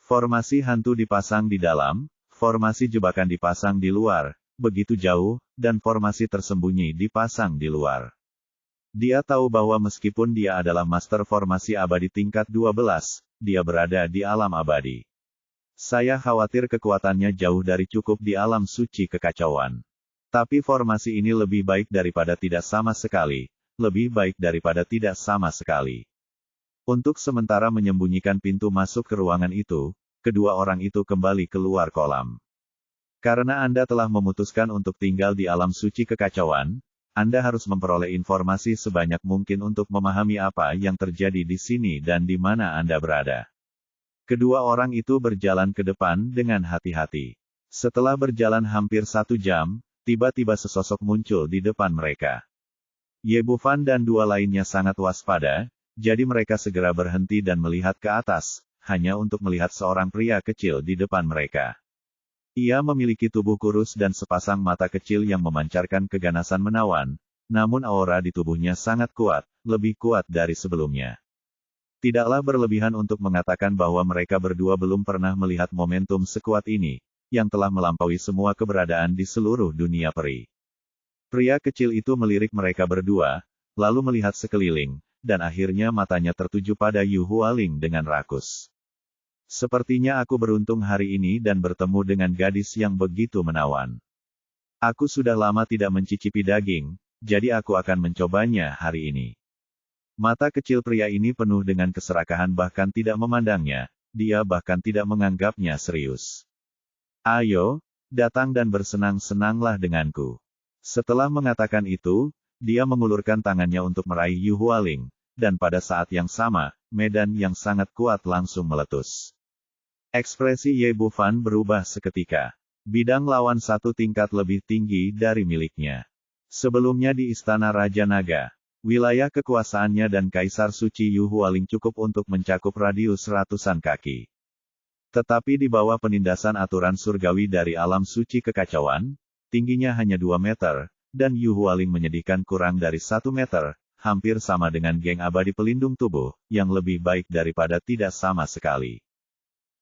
Formasi hantu dipasang di dalam, formasi jebakan dipasang di luar, begitu jauh, dan formasi tersembunyi dipasang di luar. Dia tahu bahwa meskipun dia adalah master formasi abadi tingkat 12, dia berada di alam abadi. Saya khawatir kekuatannya jauh dari cukup di alam suci kekacauan. Tapi formasi ini lebih baik daripada tidak sama sekali, lebih baik daripada tidak sama sekali. Untuk sementara menyembunyikan pintu masuk ke ruangan itu, kedua orang itu kembali keluar kolam. Karena Anda telah memutuskan untuk tinggal di alam suci kekacauan, Anda harus memperoleh informasi sebanyak mungkin untuk memahami apa yang terjadi di sini dan di mana Anda berada. Kedua orang itu berjalan ke depan dengan hati-hati. Setelah berjalan hampir 1 jam, tiba-tiba sesosok muncul di depan mereka. Ye Bufan dan dua lainnya sangat waspada, jadi mereka segera berhenti dan melihat ke atas, hanya untuk melihat seorang pria kecil di depan mereka. Ia memiliki tubuh kurus dan sepasang mata kecil yang memancarkan keganasan menawan, namun aura di tubuhnya sangat kuat, lebih kuat dari sebelumnya. Tidaklah berlebihan untuk mengatakan bahwa mereka berdua belum pernah melihat momentum sekuat ini, yang telah melampaui semua keberadaan di seluruh dunia peri. Pria kecil itu melirik mereka berdua, lalu melihat sekeliling, dan akhirnya matanya tertuju pada Yu Hualing dengan rakus. Sepertinya aku beruntung hari ini dan bertemu dengan gadis yang begitu menawan. Aku sudah lama tidak mencicipi daging, jadi aku akan mencobanya hari ini. Mata kecil pria ini penuh dengan keserakahan bahkan tidak memandangnya, dia bahkan tidak menganggapnya serius. Ayo, datang dan bersenang-senanglah denganku. Setelah mengatakan itu, dia mengulurkan tangannya untuk meraih Yu Hualing, dan pada saat yang sama, medan yang sangat kuat langsung meletus. Ekspresi Ye Bufan berubah seketika. Bidang lawan satu tingkat lebih tinggi dari miliknya. Sebelumnya di Istana Raja Naga, wilayah kekuasaannya dan Kaisar Suci Yu Hualing cukup untuk mencakup radius ratusan kaki. Tetapi di bawah penindasan aturan surgawi dari alam suci kekacauan, tingginya hanya 2 meter, dan Yu Hualing menyedihkan kurang dari 1 meter, hampir sama dengan geng abadi pelindung tubuh, yang lebih baik daripada tidak sama sekali.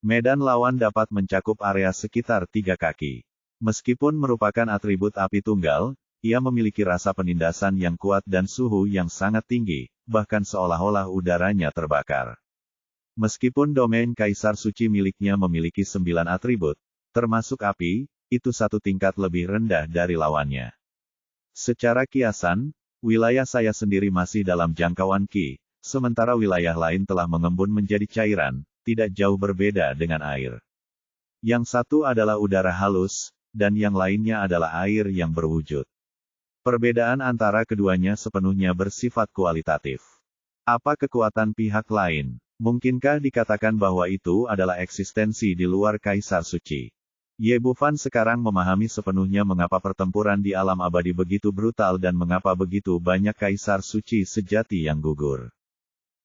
Medan lawan dapat mencakup area sekitar 3 kaki. Meskipun merupakan atribut api tunggal, ia memiliki rasa penindasan yang kuat dan suhu yang sangat tinggi, bahkan seolah-olah udaranya terbakar. Meskipun domain Kaisar Suci miliknya memiliki 9 atribut, termasuk api, itu satu tingkat lebih rendah dari lawannya. Secara kiasan, wilayah saya sendiri masih dalam jangkauan Qi, sementara wilayah lain telah mengembun menjadi cairan, tidak jauh berbeda dengan air. Yang satu adalah udara halus, dan yang lainnya adalah air yang berwujud. Perbedaan antara keduanya sepenuhnya bersifat kualitatif. Apa kekuatan pihak lain? Mungkinkah dikatakan bahwa itu adalah eksistensi di luar Kaisar Suci? Ye Bufan sekarang memahami sepenuhnya mengapa pertempuran di alam abadi begitu brutal dan mengapa begitu banyak Kaisar Suci sejati yang gugur.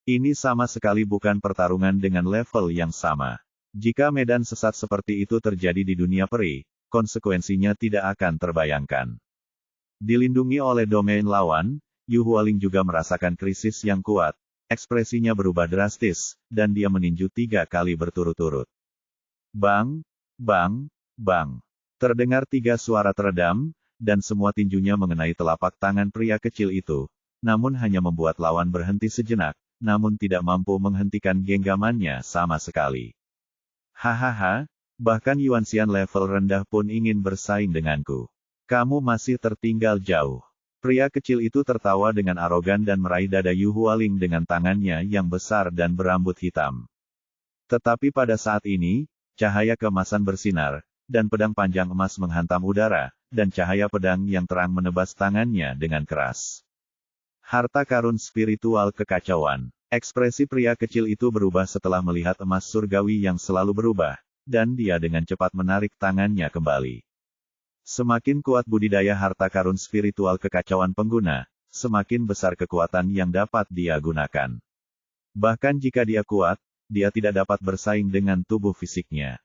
Ini sama sekali bukan pertarungan dengan level yang sama. Jika medan sesat seperti itu terjadi di dunia peri, konsekuensinya tidak akan terbayangkan. Dilindungi oleh domain lawan, Yu Hualing juga merasakan krisis yang kuat, ekspresinya berubah drastis, dan dia meninju 3 kali berturut-turut. Bang, bang, bang. Terdengar 3 suara teredam, dan semua tinjunya mengenai telapak tangan pria kecil itu, namun hanya membuat lawan berhenti sejenak, namun tidak mampu menghentikan genggamannya sama sekali. Hahaha, bahkan Yuanxian level rendah pun ingin bersaing denganku. Kamu masih tertinggal jauh. Pria kecil itu tertawa dengan arogan dan meraih dada Yu Hualing dengan tangannya yang besar dan berambut hitam. Tetapi pada saat ini, cahaya keemasan bersinar, dan pedang panjang emas menghantam udara, dan cahaya pedang yang terang menebas tangannya dengan keras. Harta karun spiritual kekacauan. Ekspresi pria kecil itu berubah setelah melihat emas surgawi yang selalu berubah, dan dia dengan cepat menarik tangannya kembali. Semakin kuat budidaya harta karun spiritual kekacauan pengguna, semakin besar kekuatan yang dapat dia gunakan. Bahkan jika dia kuat, dia tidak dapat bersaing dengan tubuh fisiknya.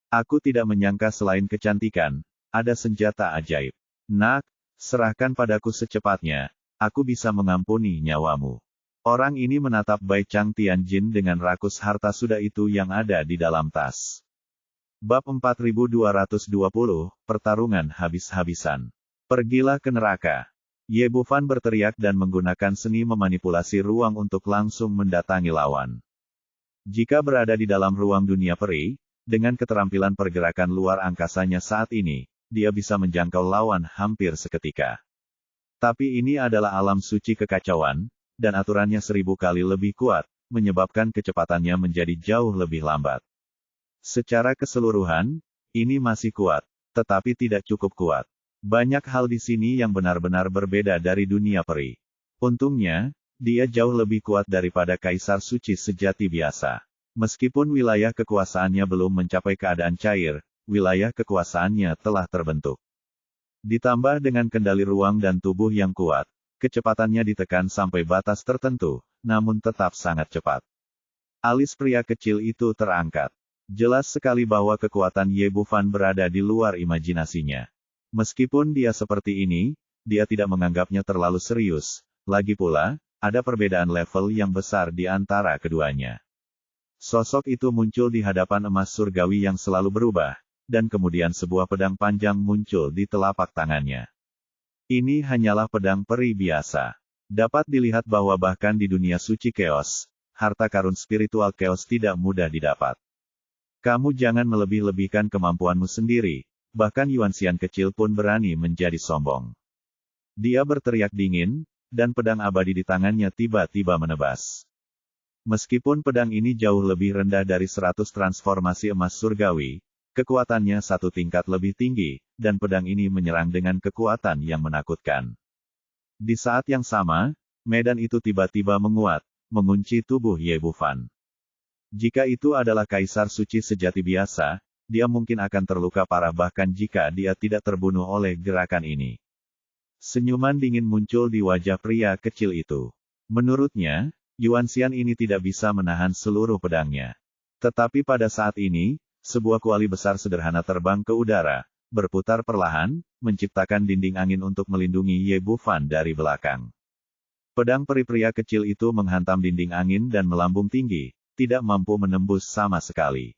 Aku tidak menyangka selain kecantikan, ada senjata ajaib. Nak, serahkan padaku secepatnya, aku bisa mengampuni nyawamu. Orang ini menatap Bai Chang Tianjin dengan rakus harta sudah itu yang ada di dalam tas. Bab 4220, Pertarungan habis-habisan. Pergilah ke neraka. Ye Bufan berteriak dan menggunakan seni memanipulasi ruang untuk langsung mendatangi lawan. Jika berada di dalam ruang dunia peri, dengan keterampilan pergerakan luar angkasanya saat ini, dia bisa menjangkau lawan hampir seketika. Tapi ini adalah alam suci kekacauan, dan aturannya 1000 kali lebih kuat, menyebabkan kecepatannya menjadi jauh lebih lambat. Secara keseluruhan, ini masih kuat, tetapi tidak cukup kuat. Banyak hal di sini yang benar-benar berbeda dari dunia peri. Untungnya, dia jauh lebih kuat daripada Kaisar Suci sejati biasa. Meskipun wilayah kekuasaannya belum mencapai keadaan cair, wilayah kekuasaannya telah terbentuk. Ditambah dengan kendali ruang dan tubuh yang kuat, kecepatannya ditekan sampai batas tertentu, namun tetap sangat cepat. Alis pria kecil itu terangkat. Jelas sekali bahwa kekuatan Ye Bufan berada di luar imajinasinya. Meskipun dia seperti ini, dia tidak menganggapnya terlalu serius. Lagi pula, ada perbedaan level yang besar di antara keduanya. Sosok itu muncul di hadapan emas surgawi yang selalu berubah, dan kemudian sebuah pedang panjang muncul di telapak tangannya. Ini hanyalah pedang peri biasa. Dapat dilihat bahwa bahkan di dunia suci Chaos, harta karun spiritual Chaos tidak mudah didapat. Kamu jangan melebih-lebihkan kemampuanmu sendiri, bahkan Yuan Xian kecil pun berani menjadi sombong. Dia berteriak dingin, dan pedang abadi di tangannya tiba-tiba menebas. Meskipun pedang ini jauh lebih rendah dari 100 transformasi emas surgawi, kekuatannya satu tingkat lebih tinggi, dan pedang ini menyerang dengan kekuatan yang menakutkan. Di saat yang sama, medan itu tiba-tiba menguat, mengunci tubuh Ye Bufan. Jika itu adalah Kaisar Suci sejati biasa, dia mungkin akan terluka parah bahkan jika dia tidak terbunuh oleh gerakan ini. Senyuman dingin muncul di wajah pria kecil itu. Menurutnya, Yuan Xian ini tidak bisa menahan seluruh pedangnya. Tetapi pada saat ini, sebuah kuali besar sederhana terbang ke udara, berputar perlahan, menciptakan dinding angin untuk melindungi Ye Bufan dari belakang. Pedang peri pria kecil itu menghantam dinding angin dan melambung tinggi, tidak mampu menembus sama sekali.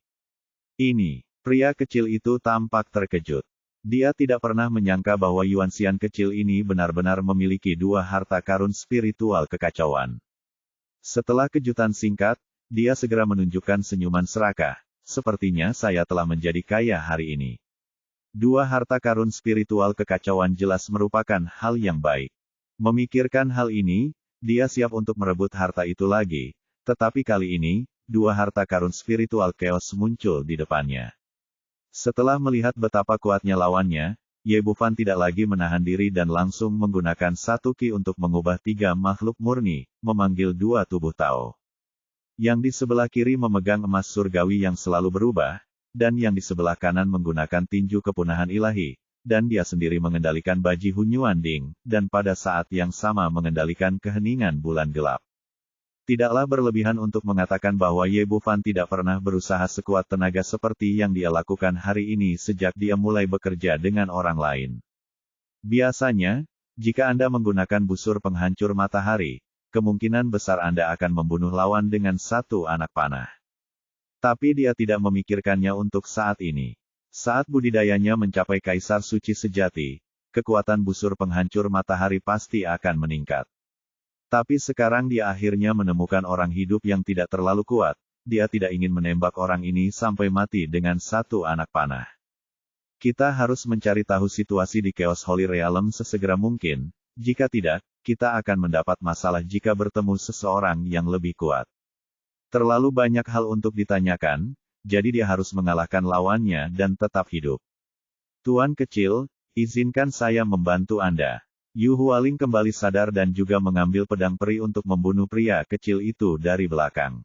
Ini, pria kecil itu tampak terkejut. Dia tidak pernah menyangka bahwa Yuan Xian kecil ini benar-benar memiliki dua harta karun spiritual kekacauan. Setelah kejutan singkat, dia segera menunjukkan senyuman serakah. Sepertinya saya telah menjadi kaya hari ini. Dua harta karun spiritual kekacauan jelas merupakan hal yang baik. Memikirkan hal ini, dia siap untuk merebut harta itu lagi. Tetapi kali ini, dua harta karun spiritual Chaos muncul di depannya. Setelah melihat betapa kuatnya lawannya, Ye Bufan tidak lagi menahan diri dan langsung menggunakan satu ki untuk mengubah tiga makhluk murni, memanggil dua tubuh Tao. Yang di sebelah kiri memegang emas surgawi yang selalu berubah, dan yang di sebelah kanan menggunakan tinju kepunahan ilahi, dan dia sendiri mengendalikan Baji Hunyuan Ding, dan pada saat yang sama mengendalikan keheningan bulan gelap. Tidaklah berlebihan untuk mengatakan bahwa Ye Bufan tidak pernah berusaha sekuat tenaga seperti yang dia lakukan hari ini sejak dia mulai bekerja dengan orang lain. Biasanya, jika Anda menggunakan busur penghancur matahari, kemungkinan besar Anda akan membunuh lawan dengan satu anak panah. Tapi dia tidak memikirkannya untuk saat ini. Saat budidayanya mencapai Kaisar Suci sejati, kekuatan busur penghancur matahari pasti akan meningkat. Tapi sekarang dia akhirnya menemukan orang hidup yang tidak terlalu kuat, dia tidak ingin menembak orang ini sampai mati dengan satu anak panah. Kita harus mencari tahu situasi di Chaos Holy Realm sesegera mungkin, jika tidak, kita akan mendapat masalah jika bertemu seseorang yang lebih kuat. Terlalu banyak hal untuk ditanyakan, jadi dia harus mengalahkan lawannya dan tetap hidup. Tuan kecil, izinkan saya membantu Anda. Yu Hualing kembali sadar dan juga mengambil pedang peri untuk membunuh pria kecil itu dari belakang.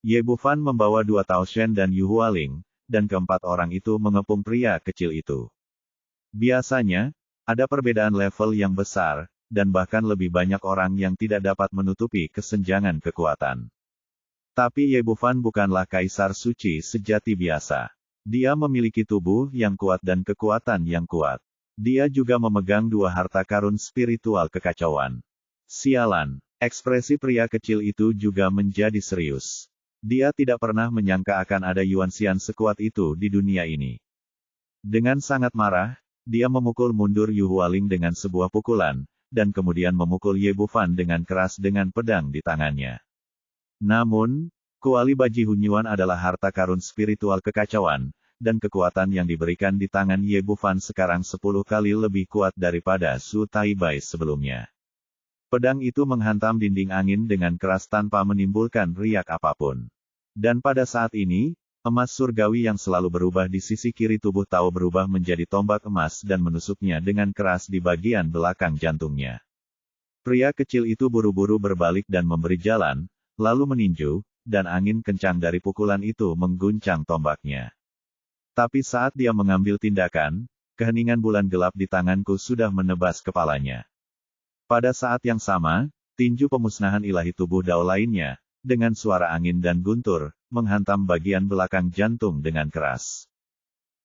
Ye Bufan membawa dua Tao Shen dan Yu Hualing, dan keempat orang itu mengepung pria kecil itu. Biasanya, ada perbedaan level yang besar, dan bahkan lebih banyak orang yang tidak dapat menutupi kesenjangan kekuatan. Tapi Ye Bufan bukanlah kaisar suci sejati biasa. Dia memiliki tubuh yang kuat dan kekuatan yang kuat. Dia juga memegang dua harta karun spiritual kekacauan. Sialan, ekspresi pria kecil itu juga menjadi serius. Dia tidak pernah menyangka akan ada Yuan Xian sekuat itu di dunia ini. Dengan sangat marah, dia memukul mundur Yu Hualing dengan sebuah pukulan, dan kemudian memukul Ye Bufan dengan keras dengan pedang di tangannya. Namun, kuali Baji Hunyuan adalah harta karun spiritual kekacauan, dan kekuatan yang diberikan di tangan Ye Bufan sekarang 10 kali lebih kuat daripada Su Taibai sebelumnya. Pedang itu menghantam dinding angin dengan keras tanpa menimbulkan riak apapun. Dan pada saat ini, emas surgawi yang selalu berubah di sisi kiri tubuh Tao berubah menjadi tombak emas dan menusuknya dengan keras di bagian belakang jantungnya. Pria kecil itu buru-buru berbalik dan memberi jalan, lalu meninju, dan angin kencang dari pukulan itu mengguncang tombaknya. Tapi saat dia mengambil tindakan, keheningan bulan gelap di tanganku sudah menebas kepalanya. Pada saat yang sama, tinju pemusnahan ilahi tubuh Dao lainnya, dengan suara angin dan guntur, menghantam bagian belakang jantung dengan keras.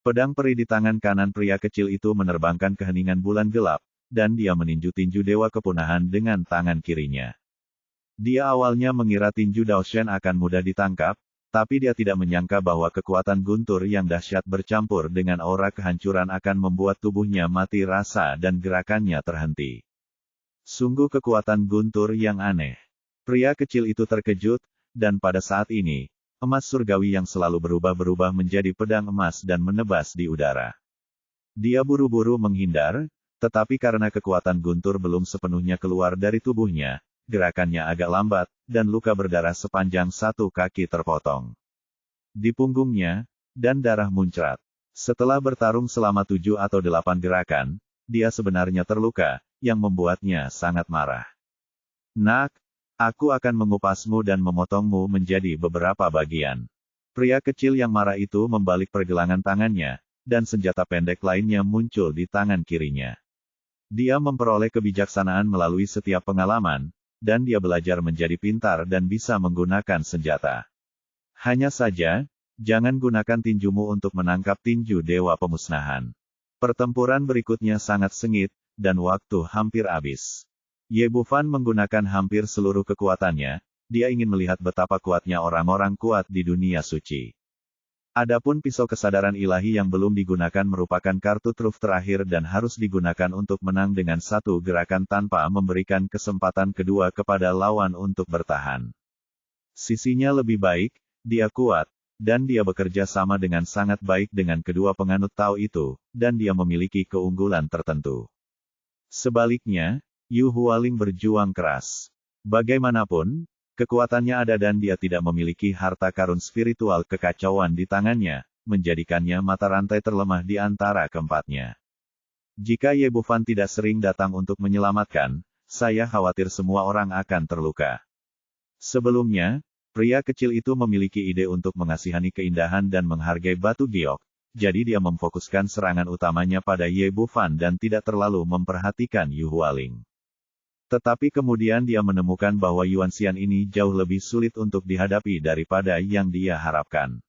Pedang peri di tangan kanan pria kecil itu menerbangkan keheningan bulan gelap, dan dia meninju tinju dewa kepunahan dengan tangan kirinya. Dia awalnya mengira tinju Dao Shen akan mudah ditangkap, tapi dia tidak menyangka bahwa kekuatan guntur yang dahsyat bercampur dengan aura kehancuran akan membuat tubuhnya mati rasa dan gerakannya terhenti. Sungguh kekuatan guntur yang aneh. Pria kecil itu terkejut, dan pada saat ini, emas surgawi yang selalu berubah-berubah menjadi pedang emas dan menebas di udara. Dia buru-buru menghindar, tetapi karena kekuatan guntur belum sepenuhnya keluar dari tubuhnya, gerakannya agak lambat, dan luka berdarah sepanjang 1 kaki terpotong di punggungnya, dan darah muncrat. Setelah bertarung selama 7 atau 8 gerakan, dia sebenarnya terluka, yang membuatnya sangat marah. Nak, aku akan mengupasmu dan memotongmu menjadi beberapa bagian. Pria kecil yang marah itu membalik pergelangan tangannya, dan senjata pendek lainnya muncul di tangan kirinya. Dia memperoleh kebijaksanaan melalui setiap pengalaman, dan dia belajar menjadi pintar dan bisa menggunakan senjata. Hanya saja, jangan gunakan tinjumu untuk menangkap tinju dewa pemusnahan. Pertempuran berikutnya sangat sengit, dan waktu hampir habis. Ye Bufan menggunakan hampir seluruh kekuatannya, dia ingin melihat betapa kuatnya orang-orang kuat di dunia suci. Adapun pisau kesadaran ilahi yang belum digunakan merupakan kartu truf terakhir dan harus digunakan untuk menang dengan satu gerakan tanpa memberikan kesempatan kedua kepada lawan untuk bertahan. Sisinya lebih baik, dia kuat, dan dia bekerja sama dengan sangat baik dengan kedua penganut Tao itu, dan dia memiliki keunggulan tertentu. Sebaliknya, Yu Hualing berjuang keras. Bagaimanapun, kekuatannya ada dan dia tidak memiliki harta karun spiritual kekacauan di tangannya, menjadikannya mata rantai terlemah di antara keempatnya. Jika Ye Bufan tidak sering datang untuk menyelamatkan, saya khawatir semua orang akan terluka. Sebelumnya, pria kecil itu memiliki ide untuk mengasihani keindahan dan menghargai batu giok, jadi dia memfokuskan serangan utamanya pada Ye Bufan dan tidak terlalu memperhatikan Yu Hualing. Tetapi kemudian dia menemukan bahwa Yuan Xian ini jauh lebih sulit untuk dihadapi daripada yang dia harapkan.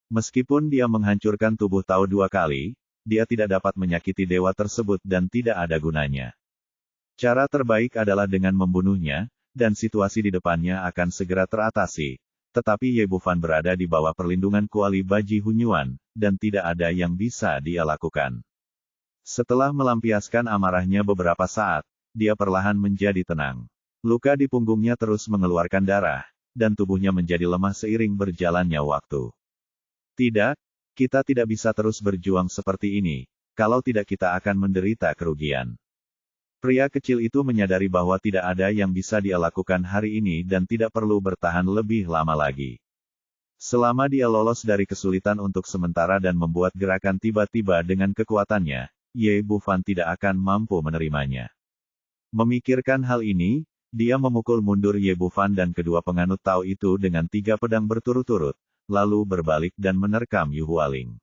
Meskipun dia menghancurkan tubuh Tao 2 kali, dia tidak dapat menyakiti dewa tersebut dan tidak ada gunanya. Cara terbaik adalah dengan membunuhnya, dan situasi di depannya akan segera teratasi. Tetapi Ye Bufan berada di bawah perlindungan kuali Baji Hunyuan, dan tidak ada yang bisa dia lakukan. Setelah melampiaskan amarahnya beberapa saat, dia perlahan menjadi tenang. Luka di punggungnya terus mengeluarkan darah, dan tubuhnya menjadi lemah seiring berjalannya waktu. Tidak, kita tidak bisa terus berjuang seperti ini, kalau tidak kita akan menderita kerugian. Pria kecil itu menyadari bahwa tidak ada yang bisa dia lakukan hari ini dan tidak perlu bertahan lebih lama lagi. Selama dia lolos dari kesulitan untuk sementara dan membuat gerakan tiba-tiba dengan kekuatannya, Ye Bufan tidak akan mampu menerimanya. Memikirkan hal ini, dia memukul mundur Ye Bufan dan kedua penganut Tao itu dengan 3 pedang berturut-turut, lalu berbalik dan menerkam Yu Hualing.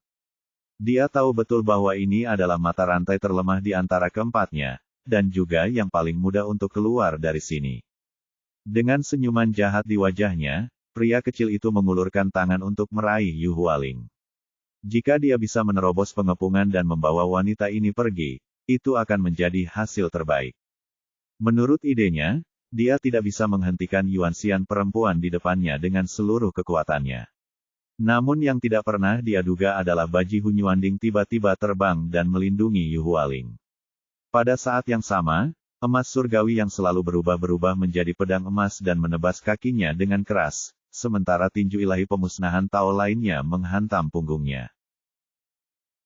Dia tahu betul bahwa ini adalah mata rantai terlemah di antara keempatnya, dan juga yang paling mudah untuk keluar dari sini. Dengan senyuman jahat di wajahnya, pria kecil itu mengulurkan tangan untuk meraih Yu Hualing. Jika dia bisa menerobos pengepungan dan membawa wanita ini pergi, itu akan menjadi hasil terbaik. Menurut idenya, dia tidak bisa menghentikan Yuan Xian perempuan di depannya dengan seluruh kekuatannya. Namun yang tidak pernah dia duga adalah Baji Hunyuanding tiba-tiba terbang dan melindungi Yu Hualing. Pada saat yang sama, emas surgawi yang selalu berubah-berubah menjadi pedang emas dan menebas kakinya dengan keras, sementara tinju ilahi pemusnahan Tao lainnya menghantam punggungnya.